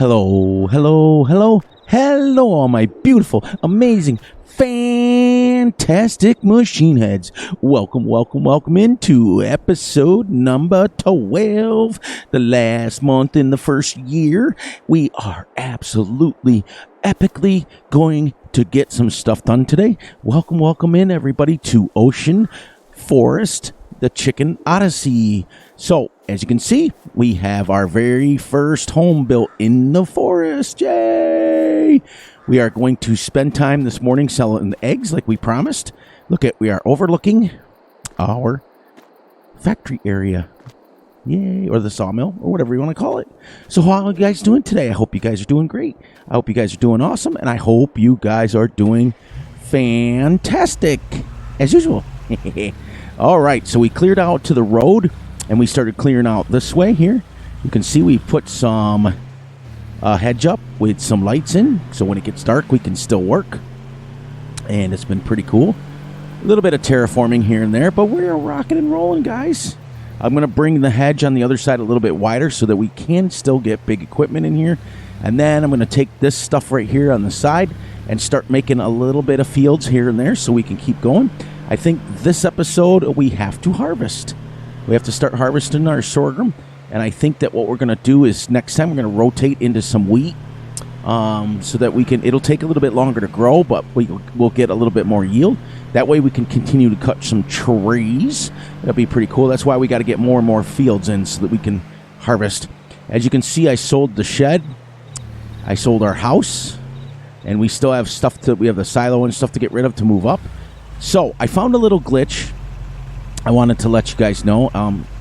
Hello, hello, hello, hello, all my beautiful, amazing, fantastic machine heads. Welcome, welcome, welcome into episode number 12. The last month in the first year. We are absolutely, epically going to get some stuff done today. Welcome, welcome in, everybody, to Ocean Forest, the Chicken Odyssey. So, as you can see, we have our very first home built in the forest. Yay! We are going to spend time this morning selling eggs like we promised. Look at, we are overlooking our factory area. Yay, or the sawmill, or whatever you want to call it. So how are you guys doing today? I hope you guys are doing great. I hope you guys are doing awesome, and I hope you guys are doing fantastic, as usual. All right, so we cleared out to the road, and we started clearing out this way here. You can see we put some hedge up with some lights in, so when it gets dark, we can still work. And it's been pretty cool. A little bit of terraforming here and there, but we're rocking and rolling, guys. I'm going to bring the hedge on the other side a little bit wider so that we can still get big equipment in here. And then I'm going to take this stuff right here on the side and start making a little bit of fields here and there so we can keep going. I think this episode we have to harvest. We have to start harvesting our sorghum. And I think that what we're going to do is next time we're going to rotate into some wheat so that we can, it'll take a little bit longer to grow, but we'll get a little bit more yield. That way we can continue to cut some trees. That'll be pretty cool. That's why we got to get more and more fields in so that we can harvest. As you can see, I sold the shed. I sold our house. And we still have stuff we have the silo and stuff to get rid of to move up. So I found a little glitch. I wanted to let you guys know.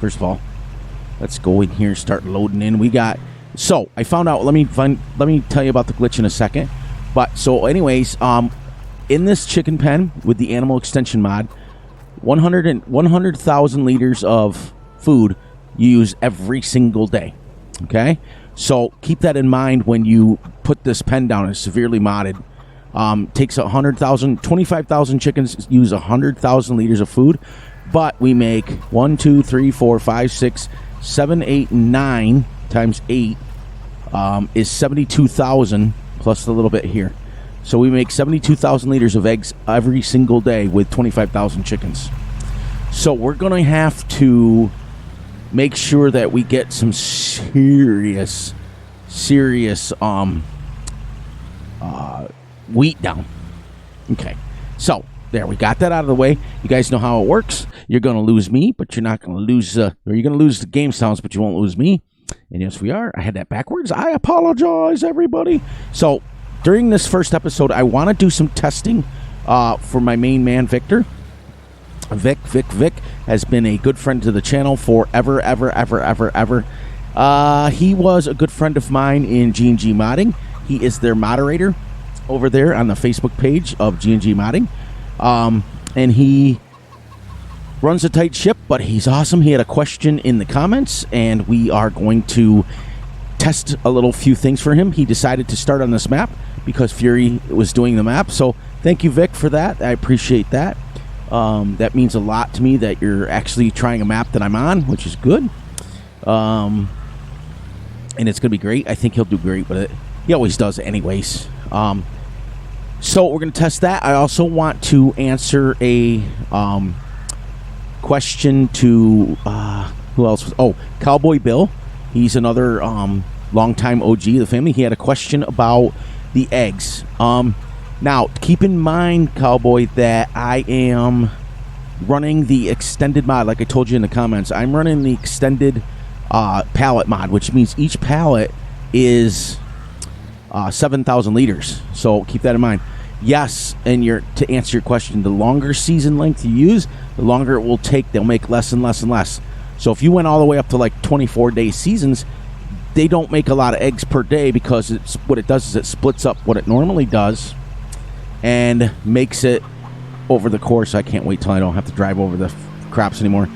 First of all, let's go in here and start loading in. So I found out. Let me tell you about the glitch in a second. But so, anyways, in this chicken pen with the animal extension mod, 100,000 liters of food you use every single day. Okay, so keep that in mind when you put this pen down. It's severely modded. Takes 25,000 chickens use 100,000 liters of food. But we make 1, 2, 3, 4, 5, 6, 7, 8, 9 times 8 is 72,000 plus a little bit here. So we make 72,000 liters of eggs every single day with 25,000 chickens. So we're going to have to make sure that we get some serious wheat down. Okay, so there, we got that out of the way. You guys know how it works. You're going to lose me, but you're not going to lose, or you're going to lose the game sounds, but you won't lose me. And yes, we are. I had that backwards. I apologize, everybody. So during this first episode, I want to do some testing for my main man, Victor. Vic has been a good friend to the channel forever, ever. He was a good friend of mine in G&G Modding. He is their moderator over there on the Facebook page of G&G Modding. And he runs a tight ship, but he's awesome. He had a question in the comments, and we are going to test a few things for him. He decided to start on this map because Fury was doing the map. So thank you, Vic, for that. I appreciate that. That means a lot to me that you're actually trying a map that I'm on, which is good. And it's going to be great. I think he'll do great with it. He always does anyways. So we're going to test that. I also want to answer a question to who else? Cowboy Bill. He's another longtime OG of the family. He had a question about the eggs. Now, keep in mind, Cowboy, that I am running the extended mod. Like I told you in the comments, I'm running the extended pallet mod, which means each pallet is 7,000 liters. So keep that in mind. Yes, and to answer your question, the longer season length you use, the longer it will take. They'll make less and less and less. So if you went all the way up to like 24-day seasons, they don't make a lot of eggs per day because what it does is it splits up what it normally does and makes it over the course. I can't wait till I don't have to drive over the crops anymore.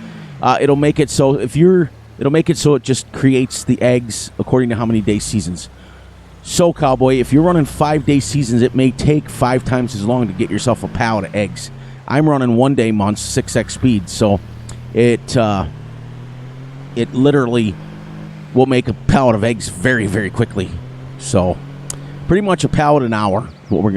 It'll make it so it just creates the eggs according to how many day seasons. So, Cowboy, if you're running 5-day seasons, it may take 5 times as long to get yourself a pallet of eggs. I'm running 1-day months, 6x speed, so it literally will make a pallet of eggs very, very quickly. So pretty much a pallet an hour. What we're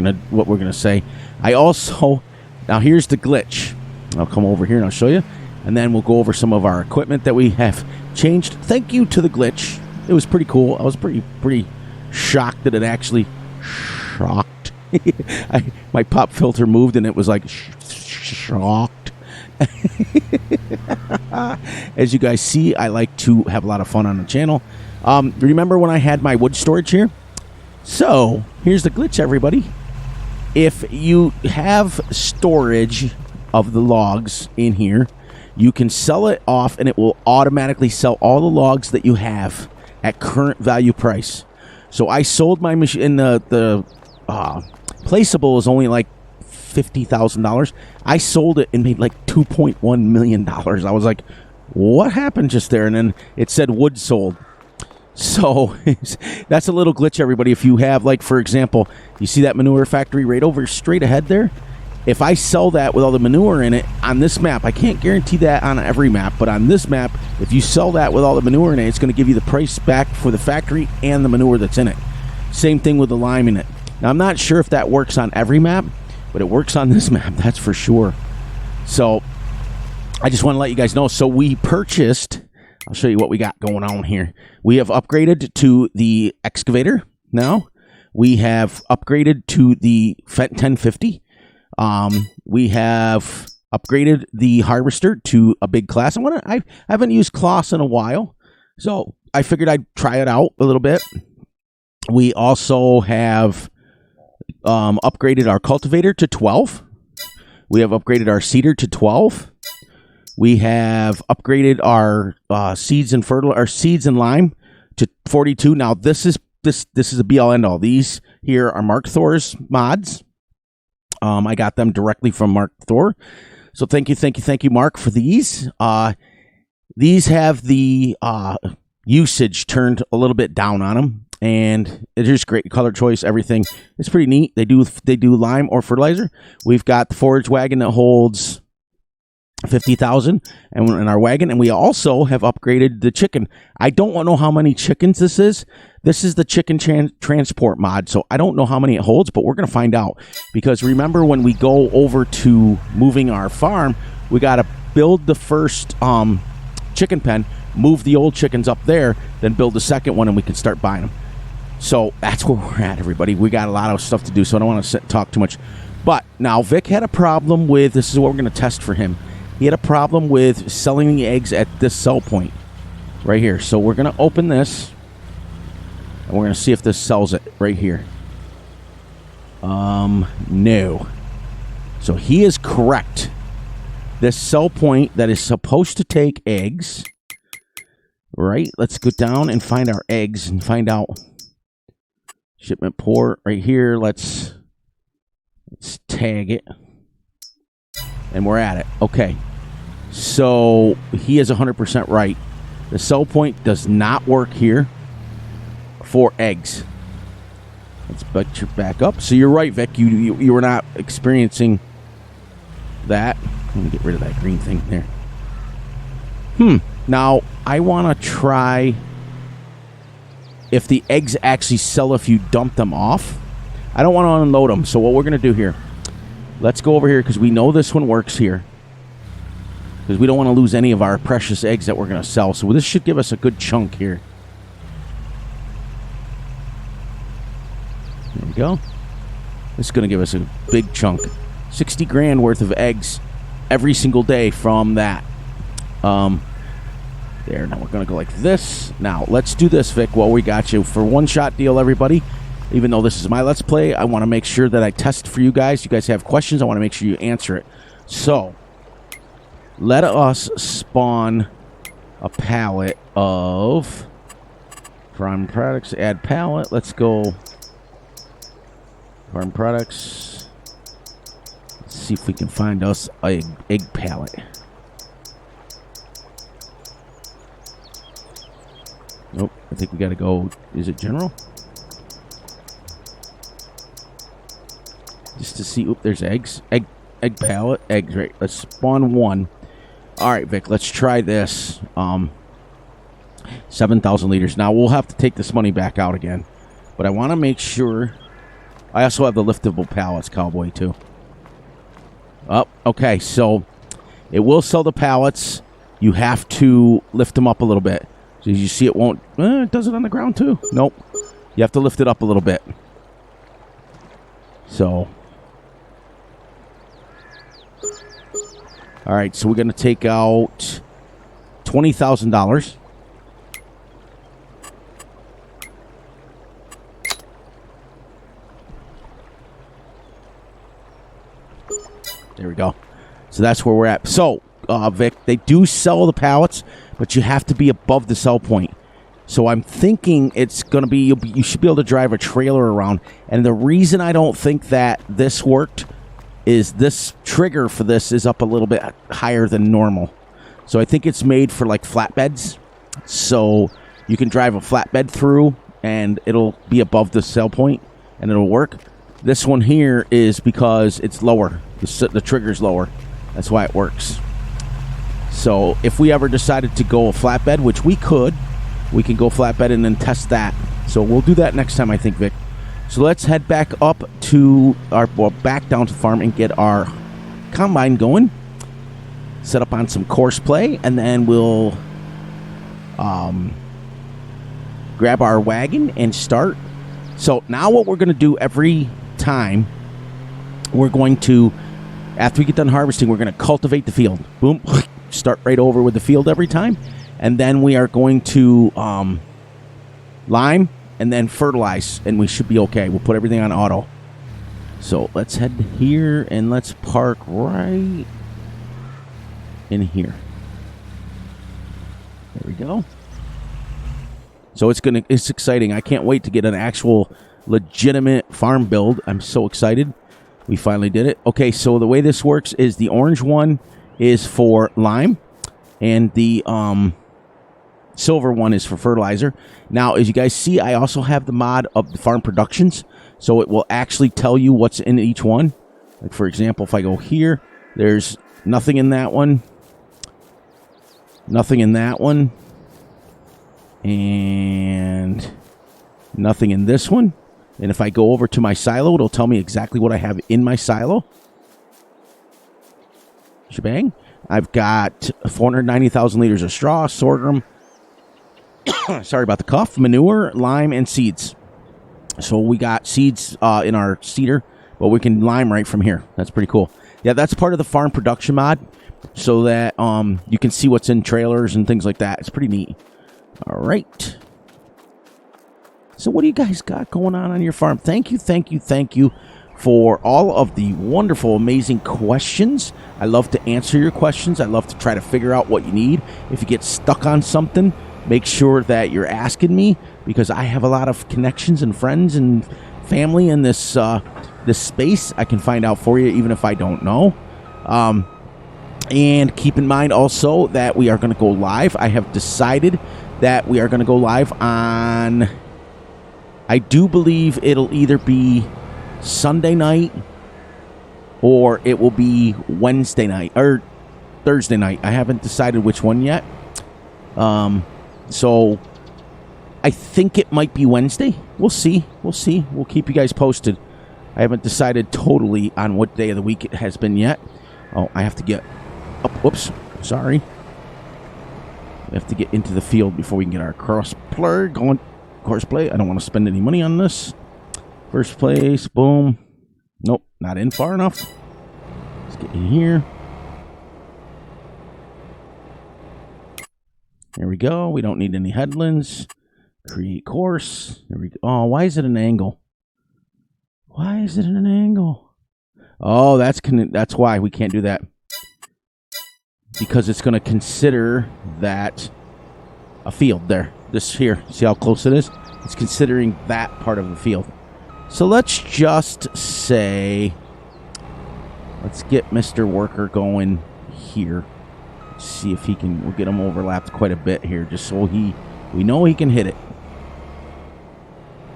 gonna say. I also now here's the glitch. I'll come over here and I'll show you, and then we'll go over some of our equipment that we have changed. Thank you to the glitch. It was pretty cool. I was pretty shocked that it actually shocked. My pop filter moved and it was like shocked. As you guys see, I like to have a lot of fun on the channel. Remember when I had my wood storage here? So here's the glitch, everybody. If you have storage of the logs in here, you can sell it off and it will automatically sell all the logs that you have at current value price. So I sold my machine, and the placeable is only like $50,000. I sold it and made like $2.1 million. I was like, what happened just there? And then it said wood sold. So that's a little glitch, everybody. If you have, like, for example, you see that manure factory right over straight ahead there? If I sell that with all the manure in it on this map, I can't guarantee that on every map, but on this map, if you sell that with all the manure in it, it's going to give you the price back for the factory and the manure that's in it. Same thing with the lime in it. Now, I'm not sure if that works on every map, but it works on this map, that's for sure. So I just want to let you guys know. So we purchased, I'll show you what we got going on here. We have upgraded to the excavator now. We have upgraded to the Fendt 1050. We have upgraded the harvester to a big class. I haven't used Kloss in a while, so I figured I'd try it out a little bit. We also have upgraded our cultivator to 12. We have upgraded our seeder to 12. We have upgraded our seeds and lime to 42. Now this is a be all end all. These here are Mark Thor's mods. I got them directly from Mark Thor. So thank you, Mark, for these. These have the usage turned a little bit down on them, and it's just great color choice. Everything it's pretty neat. They do lime or fertilizer. We've got the forage wagon that holds 50,000 and in our wagon, and we also have upgraded the chicken. I don't know how many chickens this is. This is the chicken transport mod, so I don't know how many it holds, but we're going to find out. Because remember, when we go over to moving our farm, we got to build the first chicken pen, move the old chickens up there, then build the second one, and we can start buying them. So that's where we're at, everybody. We got a lot of stuff to do, so I don't want to talk too much. But now Vic had a problem with, this is what we're going to test for him. He had a problem with selling the eggs at this sell point right here. So we're going to open this, and we're going to see if this sells it right here. No. So he is correct. This sell point that is supposed to take eggs, right? Let's go down and find our eggs and find out shipment port right here. Let's tag it. And we're at it. Okay. So he is 100% right. The sell point does not work here for eggs. Let's back up. So you're right, Vic. You were not experiencing that. Let me get rid of that green thing there. Now, I want to try if the eggs actually sell if you dump them off. I don't want to unload them. So what we're going to do here, let's go over here because we know this one works here. Because we don't want to lose any of our precious eggs that we're going to sell. So this should give us a good chunk here. There we go. This is going to give us a big chunk. 60 grand worth of eggs every single day from that. There. Now we're going to go like this. Now, let's do this, Vic, while we got you. For one-shot deal, everybody. Even though this is my Let's Play, I want to make sure that I test for you guys. You guys have questions, I want to make sure you answer it. So, let us spawn a pallet of farm products. Add pallet. Let's go farm products. Let's see if we can find us a egg pallet. Nope, I think we got to go. Is it general? Just to see. Oop, there's eggs. Egg pallet. Eggs, right. Let's spawn one. All right, Vic, let's try this. 7,000 liters. Now, we'll have to take this money back out again. But I want to make sure. I also have the liftable pallets, Cowboy, too. Oh, okay. So it will sell the pallets. You have to lift them up a little bit. So as you see, it won't. It does it on the ground, too. Nope. You have to lift it up a little bit. So. All right. So we're going to take out $20,000. There we go. So that's where we're at. So, Vic, they do sell the pallets, but you have to be above the sell point. So I'm thinking it's going to be, you should be able to drive a trailer around. And the reason I don't think that this worked is this trigger for this is up a little bit higher than normal. So I think it's made for like flatbeds. So you can drive a flatbed through and it'll be above the sell point and it'll work. This one here is because it's lower. The trigger's lower. That's why it works. So if we ever decided to go a flatbed, which we could, we can go flatbed and then test that. So we'll do that next time, I think, Vic. So let's head back up to back down to the farm and get our combine going. Set up on some course play, and then we'll grab our wagon and start. So now what we're going to do every time, we're going to, after we get done harvesting, we're going to cultivate the field. Boom. Start right over with the field every time. And then we are going to lime and then fertilize, and we should be okay. We'll put everything on auto. So let's head here and let's park right in here. There we go. So it's exciting. I can't wait to get an actual legitimate farm build. I'm so excited. We finally did it. Okay, so the way this works is the orange one is for lime, and the silver one is for fertilizer. Now, as you guys see, I also have the mod of the farm productions, so it will actually tell you what's in each one. Like, for example, if I go here, there's nothing in that one, nothing in that one, and nothing in this one. And if I go over to my silo, it'll tell me exactly what I have in my silo. Shebang. I've got 490,000 liters of straw, sorghum, sorry about the cough, manure, lime, and seeds. So we got seeds in our seeder, but we can lime right from here. That's pretty cool. Yeah, that's part of the farm production mod, so that you can see what's in trailers and things like that. It's pretty neat. All right. So what do you guys got going on your farm? Thank you for all of the wonderful, amazing questions. I love to answer your questions. I love to try to figure out what you need. If you get stuck on something, make sure that you're asking me, because I have a lot of connections and friends and family in this this space. I can find out for you even if I don't know. And keep in mind also that we are going to go live. I have decided that we are going to go live on, I do believe it'll either be Sunday night or it will be Wednesday night or Thursday night. I haven't decided which one yet. So I think it might be Wednesday. We'll see. We'll keep you guys posted. I haven't decided totally on what day of the week it has been yet. Oh, I have to get up. Whoops. Sorry. We have to get into the field before we can get our crossplay going. Horseplay. I don't want to spend any money on this. First place. Boom. Nope. Not in far enough. Let's get in here. There we go. We don't need any headlands. Create course. There we go. Oh, why is it an angle? Why is it an angle? Oh, that's why we can't do that. Because it's going to consider that a field there. This here. See how close it is? It's considering that part of the field. So let's just say, let's get Mr. Worker going here. Let's see if he can, we'll get him overlapped quite a bit here, just so we know he can hit it.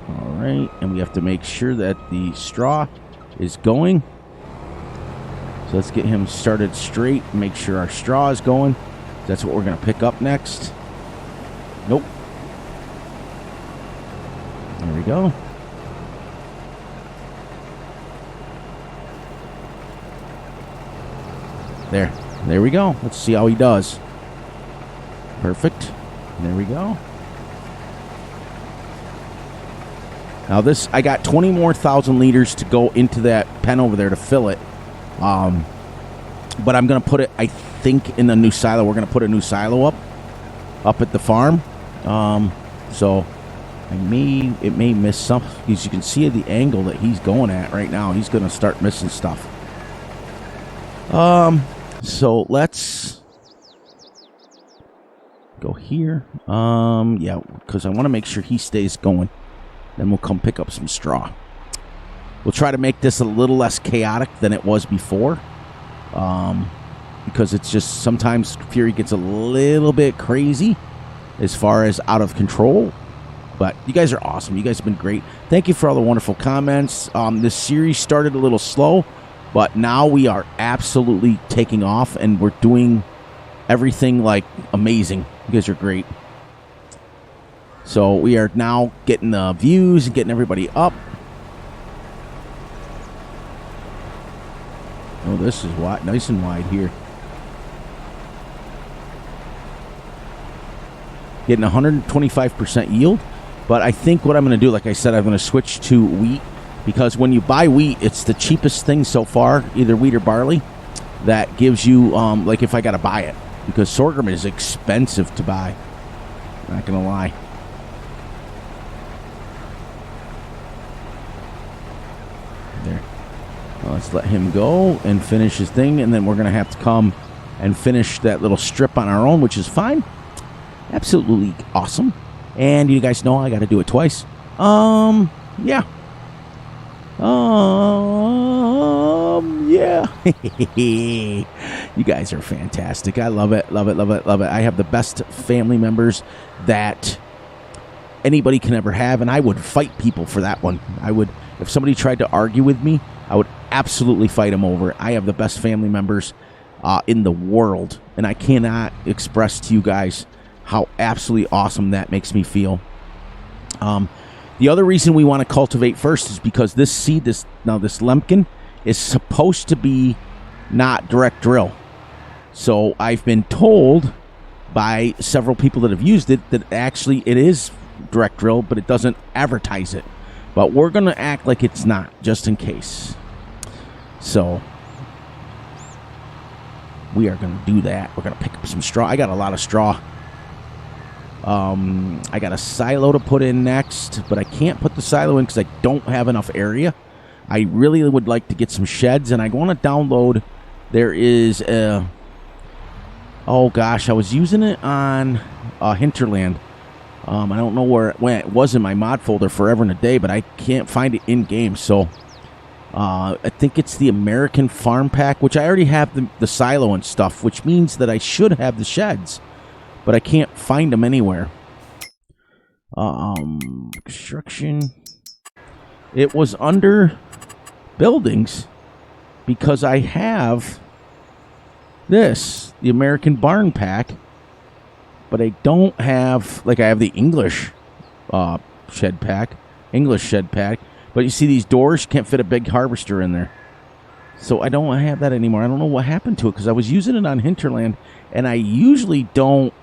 All right, and we have to make sure that the straw is going. So let's get him started straight, make sure our straw is going. That's what we're going to pick up next. Nope. There we go. There we go. Let's see how he does. Perfect. There we go. Now this, I got 20 more 1,000 liters to go into that pen over there to fill it. But I'm going to put it, I think, in a new silo. We're going to put a new silo up at the farm. So it may miss some, because you can see the angle that he's going at right now. He's going to start missing stuff. So let's go here. Yeah, because I want to make sure he stays going. Then we'll come pick up some straw. We'll try to make this a little less chaotic than it was before. Because it's just sometimes Fury gets a little bit crazy as far as out of control. But you guys are awesome. You guys have been great. Thank you for all the wonderful comments. This series started a little slow, but now we are absolutely taking off, and we're doing everything like amazing. You guys are great. So we are now getting the views and getting everybody up. Oh, this is wide, nice and wide here. Getting 125% yield. But I think what I'm going to do, like I said, I'm going to switch to wheat. Because when you buy wheat, it's the cheapest thing so far, either wheat or barley, that gives you, like if I got to buy it. Because sorghum is expensive to buy. Not going to lie. There. Well, let's let him go and finish his thing, and then we're going to have to come and finish that little strip on our own, which is fine. Absolutely awesome. And you guys know I got to do it twice. Yeah. Yeah. You guys are fantastic. I love it, love it, love it, love it. I have the best family members that anybody can ever have, and I would fight people for that one. I would, if somebody tried to argue with me, I would absolutely fight them over. I have the best family members in the world, and I cannot express to you guys how absolutely awesome that makes me feel. The other reason we want to cultivate first is because this seed, this Lemkin, is supposed to be not direct drill. So I've been told by several people that have used it that actually it is direct drill, but it doesn't advertise it. But we're going to act like it's not, just in case. So we are going to do that. We're going to pick up some straw. I got a lot of straw. I got a silo to put in next, but I can't put the silo in because I don't have enough area. I really would like to get some sheds, and I want to download. There is a... Oh, gosh, I was using it on Hinterland. I don't know where it went. It was in my mod folder forever and a day, but I can't find it in-game, so... I think it's the American Farm Pack, which I already have the silo and stuff, which means that I should have the sheds. But I can't find them anywhere. Construction. It was under buildings because I have this, the American Barn Pack, but I don't have, like I have the English shed pack, but you see these doors, you can't fit a big harvester in there. So I don't have that anymore. I don't know what happened to it because I was using it on Hinterland, and I usually don't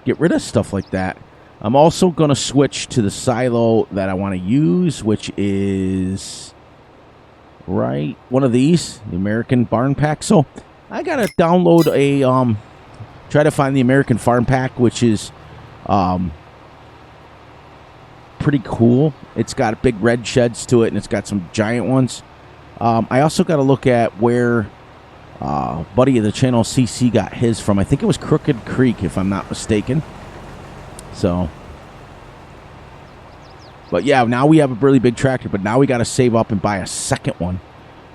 get rid of stuff like that. I'm also going to switch to the silo that I want to use, which is one of these, the American Barn Pack. So I got to download a, try to find the American Farm Pack, which is pretty cool. It's got big red sheds to it, and it's got some giant ones. I also got to look at where buddy of the channel CC got his from. I think it was Crooked Creek, if I'm not mistaken. So, but yeah, now we have a really big tractor, but now we got to save up and buy a second one.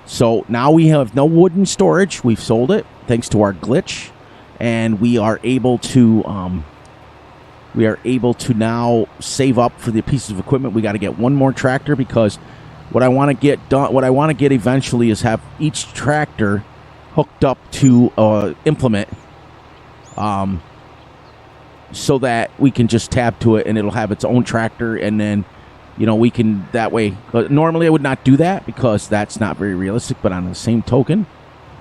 So now we have no wooden storage. We've sold it thanks to our glitch, and we are able to now save up for the pieces of equipment. We got to get one more tractor because what I want to get done, what I want to get eventually is have each tractor hooked up to implement, so that we can just tab to it and it'll have its own tractor, and then, you know, we can that way. But normally I would not do that because that's not very realistic. But on the same token,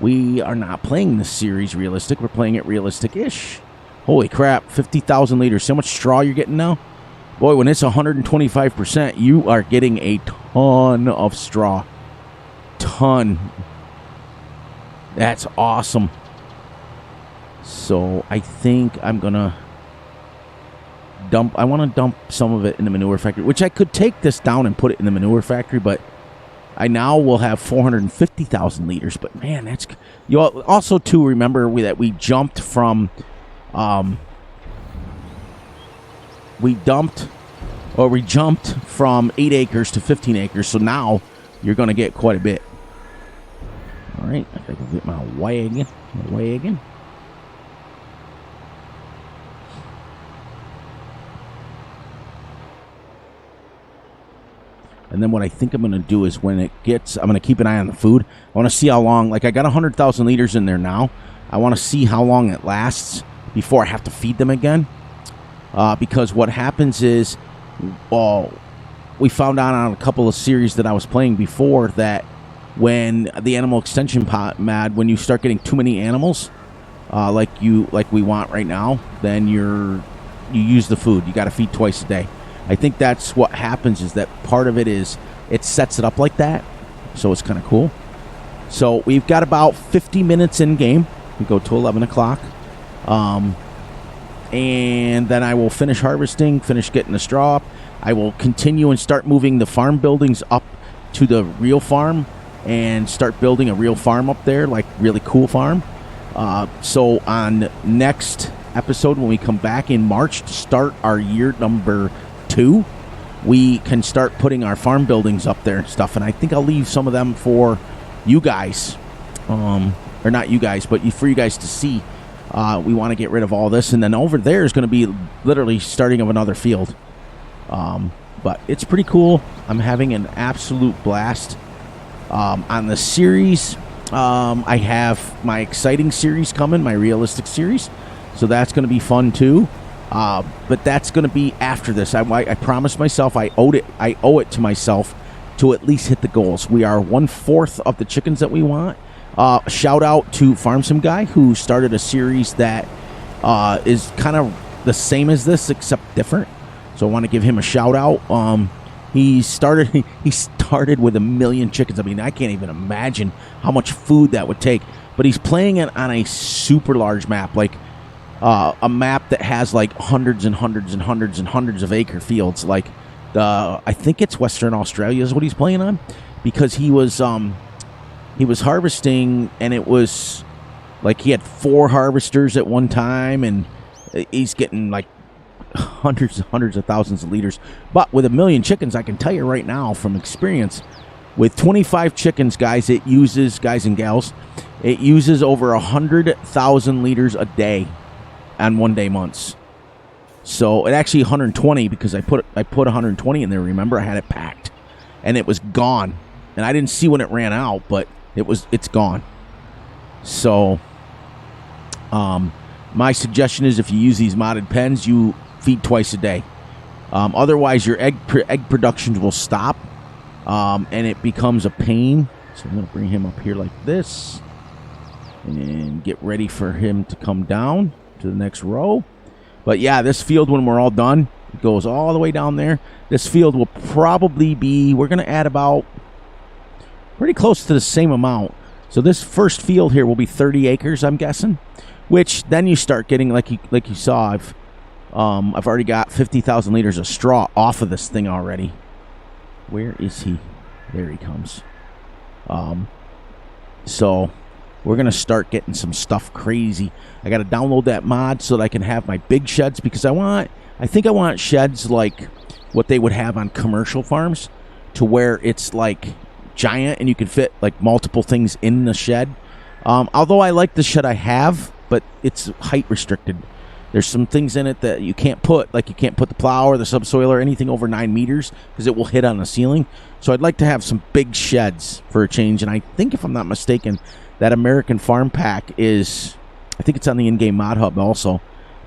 we are not playing this series realistic. We're playing it realistic-ish. Holy crap, 50,000 liters. See how much straw you're getting now? Boy, when it's 125%, you are getting a ton of straw. Ton. That's awesome. So I think I'm going to I want to dump some of it in the manure factory, which I could take this down and put it in the manure factory, but I now will have 450,000 liters. But man, that's... You also, too, remember that we jumped from... we jumped from 8 acres to 15 acres, so now you're going to get quite a bit. All right, I gotta go get my wagon. And then what I think I'm going to do is when it gets... I'm going to keep an eye on the food. I want to see how long... Like, I got 100,000 liters in there now. I want to see how long it lasts before I have to feed them again. Because what happens is... we found out on a couple of series that I was playing before that when the animal extension mod, when you start getting too many animals, like we want right now, then you use the food. You got to feed twice a day. I think that's what happens, is that part of it is it sets it up like that. So it's kind of cool. So we've got about 50 minutes in game. We go to 11 o'clock. And then I will finish harvesting, finish getting the straw up. I will continue and start moving the farm buildings up to the real farm and start building a real farm up there, like really cool farm. So on next episode, when we come back in March to start our year number 2, we can start putting our farm buildings up there and stuff. And I think I'll leave some of them for you guys, or not you guys, but for you guys to see. We want to get rid of all this, and then over there is going to be literally starting of another field. But it's pretty cool. I'm having an absolute blast. On the series, I have my exciting series coming, my realistic series, so that's going to be fun too. But that's going to be after this. I promised myself I owe it to myself to at least hit the goals. We are 1/4 of the chickens that we want. Shout out to Farm Sim Guy, who started a series that is kind of the same as this except different. So I want to give him a shout out. He started with 1 million chickens. I mean, I can't even imagine how much food that would take. But he's playing it on a super large map, like a map that has like hundreds and hundreds and hundreds and hundreds of acre fields. Like I think it's Western Australia is what he's playing on, because he was harvesting, and it was like he had 4 harvesters at one time, and he's getting like hundreds and hundreds of thousands of liters. But with 1 million chickens, I can tell you right now from experience, with 25 chickens, guys and gals, it uses over 100,000 liters a day on 1 day months. So it actually 120, because I put 120 in there. Remember, I had it packed, and it was gone, and I didn't see when it ran out, but it's gone. So my suggestion is, if you use these modded pens, you feed twice a day. Otherwise, your egg production will stop, and it becomes a pain. So I'm going to bring him up here like this and get ready for him to come down to the next row. But yeah, this field, when we're all done, it goes all the way down there. This field will probably be, we're going to add about pretty close to the same amount. So this first field here will be 30 acres, I'm guessing, which then you start getting, like you saw, I've already got 50,000 liters of straw off of this thing already. Where is he? There he comes. So we're going to start getting some stuff crazy. I got to download that mod so that I can have my big sheds, because I think I want sheds like what they would have on commercial farms, to where it's like giant and you can fit like multiple things in the shed. Although I like the shed I have, but it's height restricted. There's some things in it that you can't put, like you can't put the plow or the subsoil or anything over 9 meters, because it will hit on the ceiling. So I'd like to have some big sheds for a change. And I think, if I'm not mistaken, that American Farm Pack is, I think it's on the in-game mod hub also,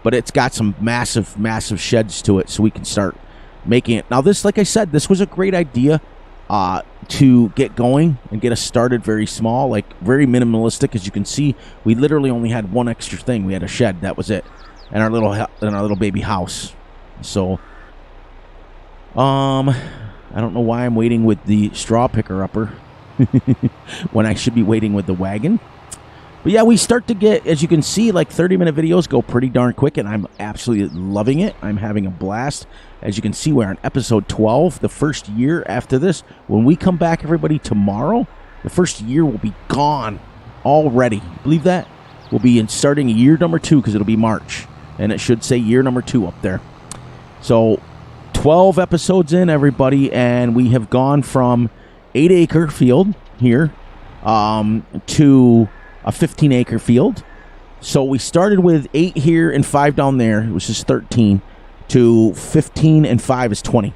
but it's got some massive, massive sheds to it, so we can start making it. Now this, like I said, this was a great idea to get going and get us started very small, like very minimalistic. As you can see, we literally only had one extra thing. We had a shed, that was it, and our little baby house. So I don't know why I'm waiting with the straw picker upper when I should be waiting with the wagon. But yeah, we start to get, as you can see, like 30-minute videos go pretty darn quick, and I'm absolutely loving it. I'm having a blast. As you can see, we're on episode 12, the first year after this. When we come back, everybody, tomorrow, the first year will be gone already. Believe that? We'll be starting year number 2, because it'll be March, and it should say year number 2 up there. So 12 episodes in, everybody, and we have gone from 8-acre field here to a 15-acre field. So we started with 8 here and 5 down there, which is 13, to 15 and 5 is 20.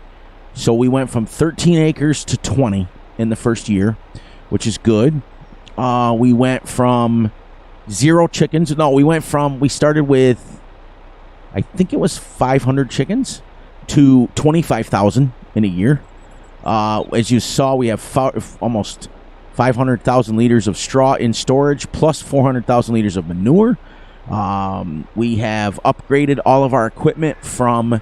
So we went from 13 acres to 20 in the first year, which is good. We went from 0 chickens. No, we started with, I think it was 500 chickens to 25,000 in a year. As you saw, we have almost 500,000 liters of straw in storage, plus 400,000 liters of manure. We have upgraded all of our equipment from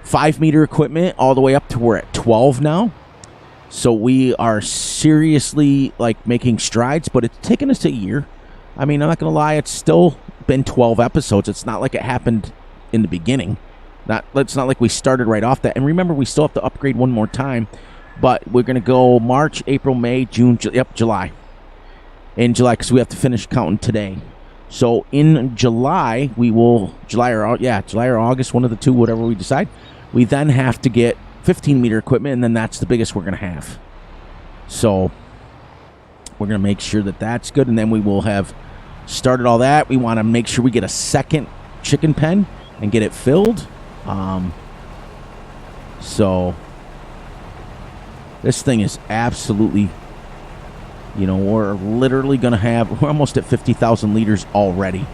5-meter equipment all the way up to we're at 12 now. So we are seriously like making strides, but it's taken us a year. I mean, I'm not going to lie, it's still been 12 episodes. It's not like it happened in the beginning. It's not like we started right off that. And remember, we still have to upgrade one more time. But we're going to go March, April, May, June, July. In July, because we have to finish counting today. So in July, July or August, one of the two, whatever we decide, we then have to get 15-meter equipment, and then that's the biggest we're going to have. So we're going to make sure that that's good, and then we will have started all that. We want to make sure we get a second chicken pen and get it filled. So this thing is absolutely, we're literally going to we're almost at 50,000 liters already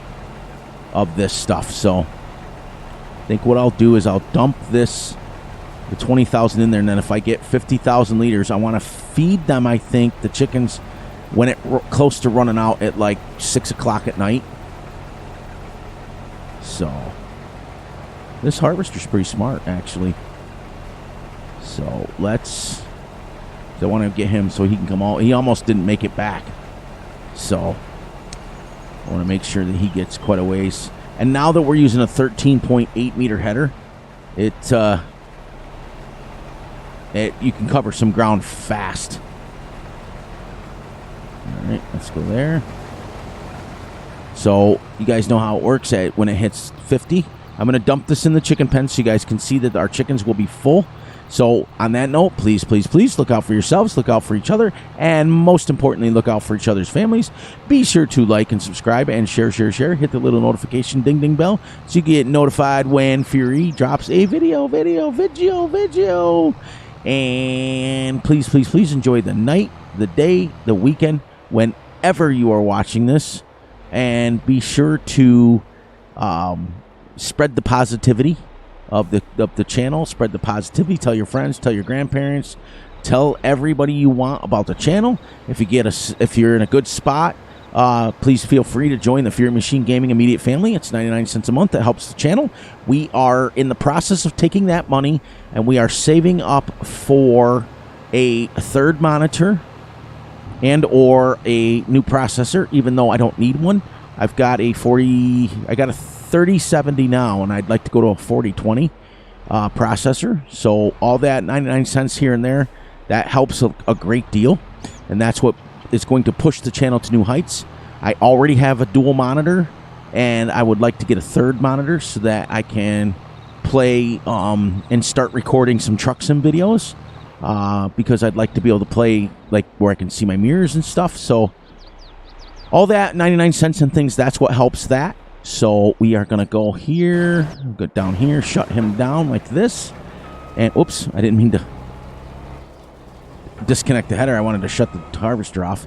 of this stuff. So I think what I'll do is I'll dump the 20,000 in there, and then if I get 50,000 liters, I want to feed them, I think, the chickens when it's close to running out at like 6 o'clock at night. So this harvester's pretty smart, actually. So I want to get him so he can come out. He almost didn't make it back. So I want to make sure that he gets quite a ways. And now that we're using a 13.8 meter header, you can cover some ground fast. All right, let's go there. So you guys know how it works when it hits 50. I'm going to dump this in the chicken pen so you guys can see that our chickens will be full. So on that note, please, please, please look out for yourselves, look out for each other, and most importantly, look out for each other's families. Be sure to like and subscribe and share. Hit the little notification ding day so you get notified when Fury drops a video. And please, please, please enjoy the night, the day, the weekend, whenever you are watching this. And be sure to spread the positivity of the channel. Spread the positivity. Tell your friends, tell your grandparents, tell everybody you want about the channel. If you're in a good spot, please feel free to join the Fury Machine Gaming Immediate Family. It's 99 cents a month. That helps the channel. We are in the process of taking that money, and we are saving up for a third monitor and or a new processor, even though I don't need one. I've got a 3070 now, and I'd like to go to a 4020 processor. So all that 99 cents here and there, that helps a great deal, and that's what is going to push the channel to new heights. I already have a dual monitor, and I would like to get a third monitor so that I can play and start recording some truck sim videos, because I'd like to be able to play like where I can see my mirrors and stuff. So all that 99 cents and things, that's what helps that. So we are going to go here, go down here, shut him down like this. And oops, I didn't mean to disconnect the header. I wanted to shut the harvester off.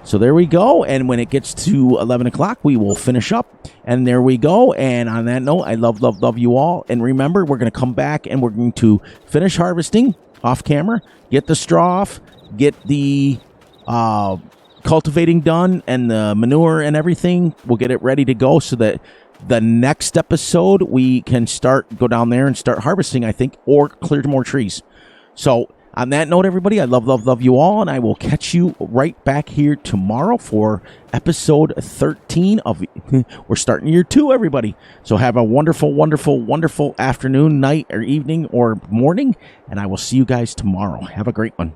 So there we go. And when it gets to 11 o'clock, we will finish up. And there we go. And on that note, I love you all. And remember, we're going to come back and we're going to finish harvesting. off camera, get the straw off, get the cultivating done and the manure and everything. We'll get it ready to go so that the next episode we can go down there and start harvesting, I think, or clear more trees. So on that note, everybody, I love you all, and I will catch you right back here tomorrow for episode 13 of we're starting year 2, everybody. So have a wonderful afternoon, night, or evening, or morning, and I will see you guys tomorrow. Have a great one.